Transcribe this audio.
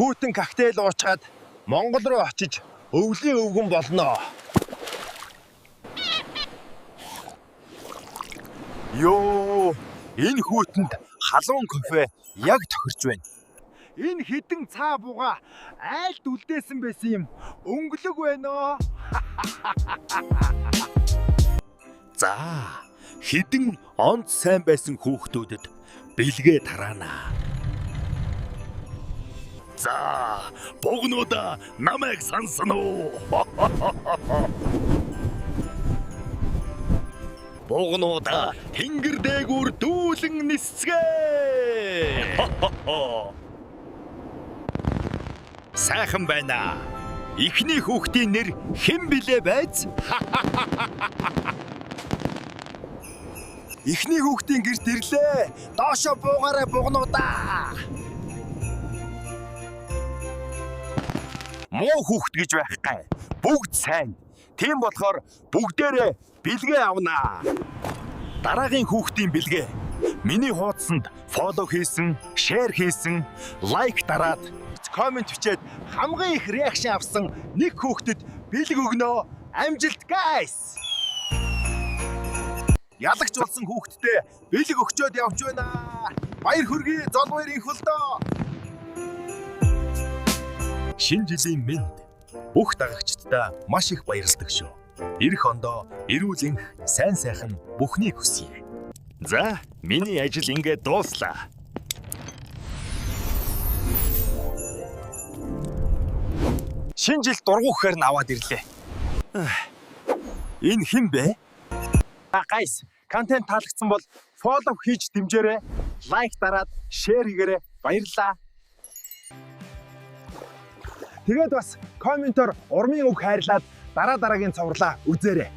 Хүүтэн коктейл уучаад Монгол руу очиж өвлийн өвгөн болно. Йоо, энэ хүүтэнд халуун кофе яг тохирч байна. Энэ хідэн цаа буга айлд үлдээсэн байсан юм өнгөлөг байна. За, хідэн онц сайн байсан хүүхдүүдэд бэлгээ тараана. За, богнуудаа намайг сансан уу? Богнуудаа тэнгэр дээгүүр дүүлэн нисцгээ. Сайхан байна. Эхний хүүхдийн нэр хэн билээ байз? Эхний хүүхдийн гэрт ирлээ. Доошо буугаарай богнуудаа. Муу хүүхд гэж байхгүй. Бүгд сайн. Тийм болохоор бүгдээрээ бэлгээ авнаа. Дараагийн хүүхдийн бэлгээ. Миний хуудсанд фоллоу хийсэн, шеэр хийсэн, лайк дараад, комент бичээд хамгийн их реакшн авсан нэг хүүхдэд бэлэг өгнө. Амжилт guys. Ялагч болсон хүүхдтэй бэлэг өгчөөд явж байна. Баяр хүргэе, зол баяр инх болдоо. Шинэ жилийн мэнд бүх дагагчдаа маш их баярлалдаг шүү. Ирэх ондоо эрүүл энх, сайн сайхан бүхнийг хүсье. За, миний ажил ингээд дууслаа. Шинэ жилд дургу гэхээр наваад ирлээ. Энэ хэн бэ? Guys, контент таалагдсан бол фоллоу хийж дэмжээрэй. Лайк дараад, шеэр хийгээрэй. Баярлалаа. Тэгээд бас комментоор урмын үг хайрлаад дараагийн цовруулаа үзээрэй.